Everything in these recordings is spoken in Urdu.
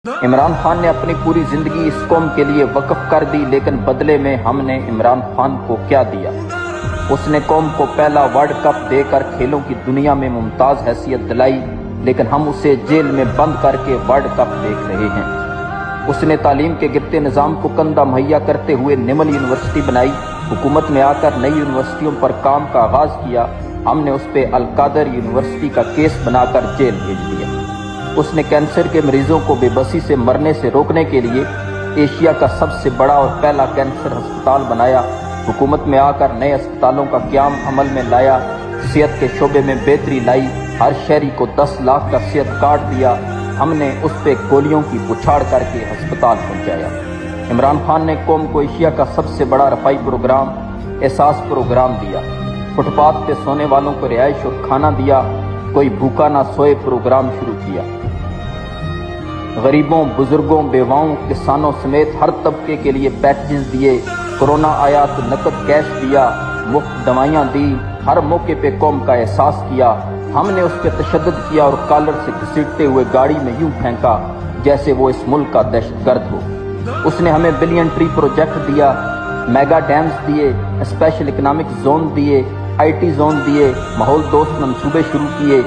عمران خان نے اپنی پوری زندگی اس قوم کے لیے وقف کر دی، لیکن بدلے میں ہم نے عمران خان کو کیا دیا؟ اس نے قوم کو پہلا ورلڈ کپ دے کر کھیلوں کی دنیا میں ممتاز حیثیت دلائی، لیکن ہم اسے جیل میں بند کر کے ورلڈ کپ دیکھ رہے ہیں۔ اس نے تعلیم کے گرتے نظام کو کندھا مہیا کرتے ہوئے نمل یونیورسٹی بنائی، حکومت میں آ کر نئی یونیورسٹیوں پر کام کا آغاز کیا۔ ہم نے اس پہ القادر یونیورسٹی کا کیس بنا کر جیل بھیج دیا۔ اس نے کینسر کے مریضوں کو بے بسی سے مرنے سے روکنے کے لیے ایشیا کا سب سے بڑا اور پہلا کینسر ہسپتال بنایا، حکومت میں آ کر نئے اسپتالوں کا قیام عمل میں لایا، صحت کے شعبے میں بہتری لائی، ہر شہری کو 10 لاکھ کا صحت کارڈ دیا۔ ہم نے اس پہ گولیوں کی بچھاڑ کر کے ہسپتال پہنچایا۔ عمران خان نے قوم کو ایشیا کا سب سے بڑا رفاہی پروگرام احساس پروگرام دیا، فٹ پاتھ پہ سونے والوں کو رہائش اور کھانا دیا، کوئی بھوکا نہ سوئے پروگرام شروع کیا۔ غریبوں، بزرگوں، بیواؤں، کسانوں سمیت ہر طبقے کے لیے پیکیجز دیے۔ کورونا آیا تو نقد کیش دیا، مفت دوائیاں دی، ہر موقع پہ قوم کا احساس کیا۔ ہم نے اس پہ تشدد کیا اور کالر سے گھسیٹتے ہوئے گاڑی میں یوں پھینکا جیسے وہ اس ملک کا دہشت گرد ہو۔ اس نے ہمیں بلین ٹری پروجیکٹ دیا، میگا ڈیمز دیے، اسپیشل اکنامک زون دیے، آئی ٹی زون دیے، ماحول دوست منصوبے شروع کیے،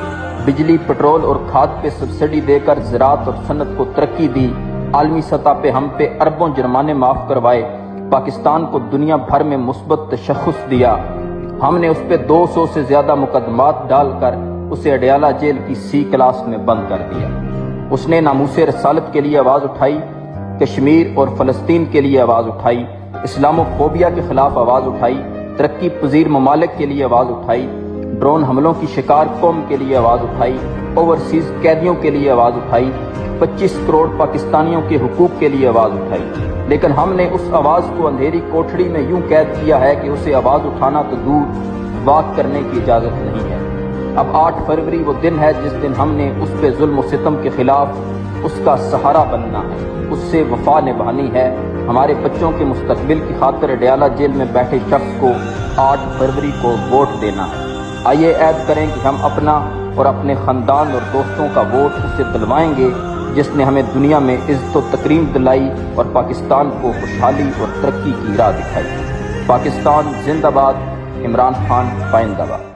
بجلی، پٹرول اور کھاد پہ سبسڈی دے کر زراعت اور صنعت کو ترقی دی۔ عالمی سطح پہ ہم پہ اربوں جرمانے معاف کروائے، پاکستان کو دنیا بھر میں مثبت تشخص دیا۔ ہم نے اس پہ 200 سے زیادہ مقدمات ڈال کر اسے اڈیالہ جیل کی سی کلاس میں بند کر دیا۔ اس نے ناموس رسالت کے لیے آواز اٹھائی، کشمیر اور فلسطین کے لیے آواز اٹھائی، اسلام و فوبیا کے خلاف آواز اٹھائی، ترقی پذیر ممالک کے لیے آواز اٹھائی، ڈرون حملوں کی شکار قوم کے لیے آواز اٹھائی، اوورسیز قیدیوں کے لیے آواز اٹھائی، 25 کروڑ پاکستانیوں کے حقوق کے لیے آواز اٹھائی۔ لیکن ہم نے اس آواز کو اندھیری کوٹھڑی میں یوں قید کیا ہے کہ اسے آواز اٹھانا تو دور، واک کرنے کی اجازت نہیں ہے۔ اب 8 فروری وہ دن ہے جس دن ہم نے اس پہ ظلم و ستم کے خلاف اس کا سہارا بننا ہے، اس سے وفا نبھانی ہے۔ ہمارے بچوں کے مستقبل کی خاطر اڈیالہ جیل میں بیٹھے شخص کو 8 فروری کو ووٹ دینا ہے۔ آئیے عہد کریں کہ ہم اپنا اور اپنے خاندان اور دوستوں کا ووٹ اسے دلوائیں گے جس نے ہمیں دنیا میں عزت و تکریم دلائی اور پاکستان کو خوشحالی اور ترقی کی راہ دکھائی۔ پاکستان زندہ باد، عمران خان پائندہ باد۔